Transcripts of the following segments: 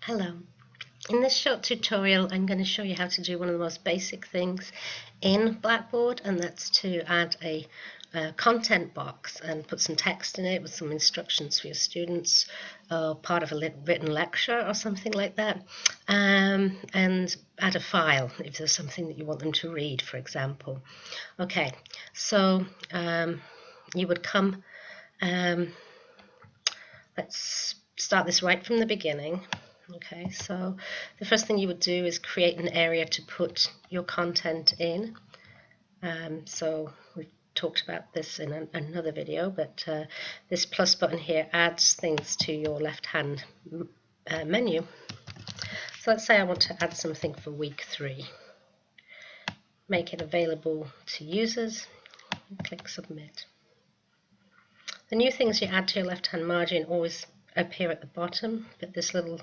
Hello. In this short tutorial, I'm going to show you how to do one of the most basic things in Blackboard, and that's to add a content box and put some text in it with some instructions for your students, part of a written lecture or something like that, and add a file if there's something that you want them to read, for example. Okay, so you would come, let's start this right from the beginning. Okay, so the first thing you would do is create an area to put your content in. So we've talked about this in another video, but this plus button here adds things to your left-hand menu. So let's say I want to add something for week 3. Make it available to users, click submit. The new things you add to your left-hand margin always appear at the bottom, but this little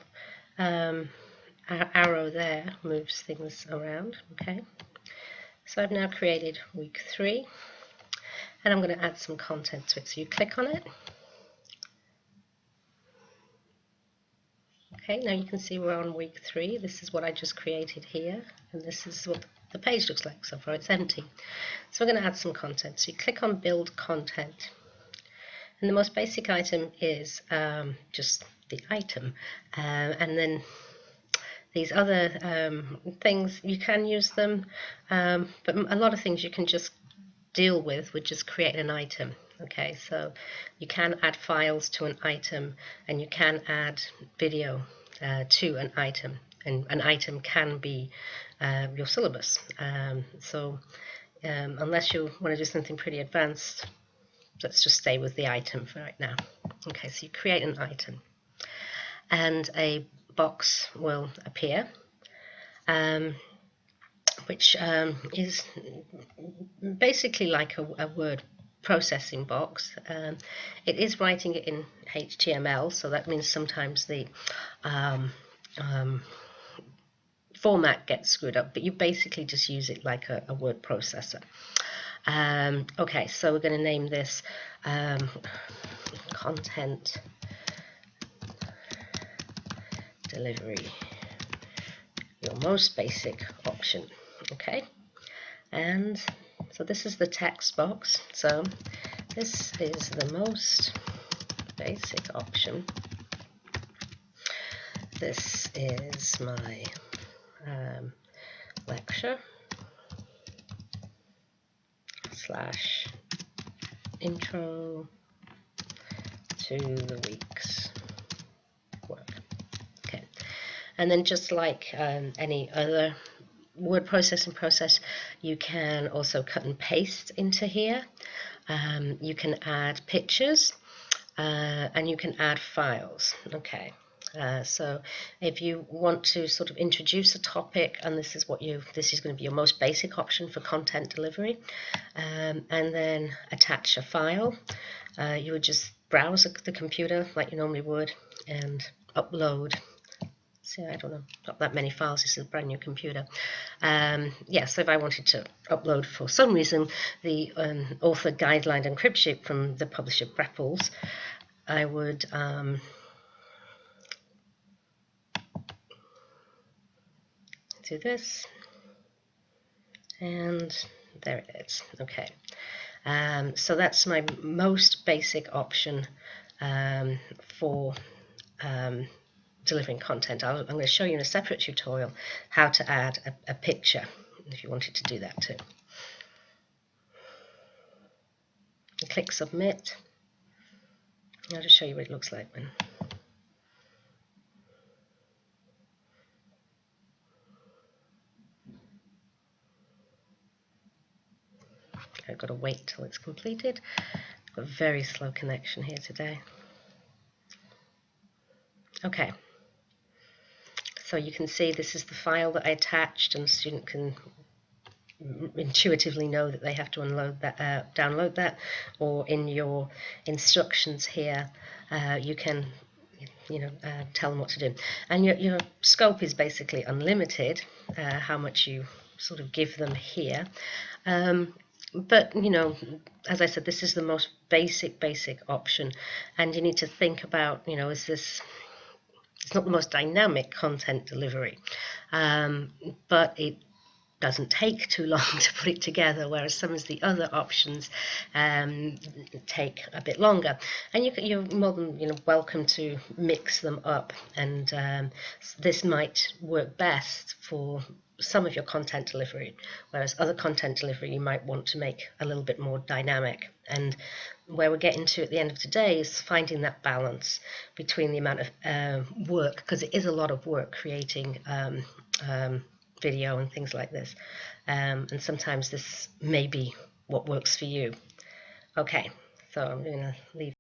arrow there moves things around. Okay, so I've now created week 3, and I'm going to add some content to it. So you click on it. Okay, now you can see we're on week 3. This is what I just created here, and this is what the page looks like. So far it's empty. So we're going to add some content. So you click on build content. And the most basic item is just the item, and then these other things, you can use them, but a lot of things you can just deal with just create an item. Okay, so you can add files to an item, and you can add video to an item, and an item can be your syllabus. Unless you want to do something pretty advanced, let's just stay with the item for right now. Okay, so you create an item, and a box will appear, which is basically like a word processing box. It is writing it in HTML, so that means sometimes the format gets screwed up, but you basically just use it like a word processor. Okay, so we're going to name this content delivery, your most basic option. Okay, and so this is the text box. So this is the most basic option. This is my lecture / intro to the week's work. Okay, and then just like any other word processing process, you can also cut and paste into here. You can add pictures, and you can add files. Okay. So if you want to sort of introduce a topic, and this is going to be your most basic option for content delivery, and then attach a file, you would just browse the computer like you normally would and upload. See, I don't know, not that many files. This is a brand new computer. Yeah, so if I wanted to upload for some reason the author guideline and crib sheet from the publisher Breppels, I would do this, and there it is. Okay, so that's my most basic option for delivering content. I'm going to show you in a separate tutorial how to add a picture if you wanted to do that too. And click submit. I'll just show you what it looks like when. I've got to wait till it's completed. I've got a very slow connection here today. Okay, so you can see this is the file that I attached, and the student can intuitively know that they have to download that, or in your instructions here you can tell them what to do, and your scope is basically unlimited, how much you sort of give them here. But as I said, this is the most basic option, and you need to think about, is this It's not the most dynamic content delivery, but it doesn't take too long to put it together, whereas some of the other options take a bit longer. And you're more than welcome to mix them up, and this might work best for some of your content delivery, whereas other content delivery you might want to make a little bit more dynamic. And where we're getting to at the end of today is finding that balance between the amount of work, because it is a lot of work creating video and things like this, and sometimes this may be what works for you. Okay, so I'm going to leave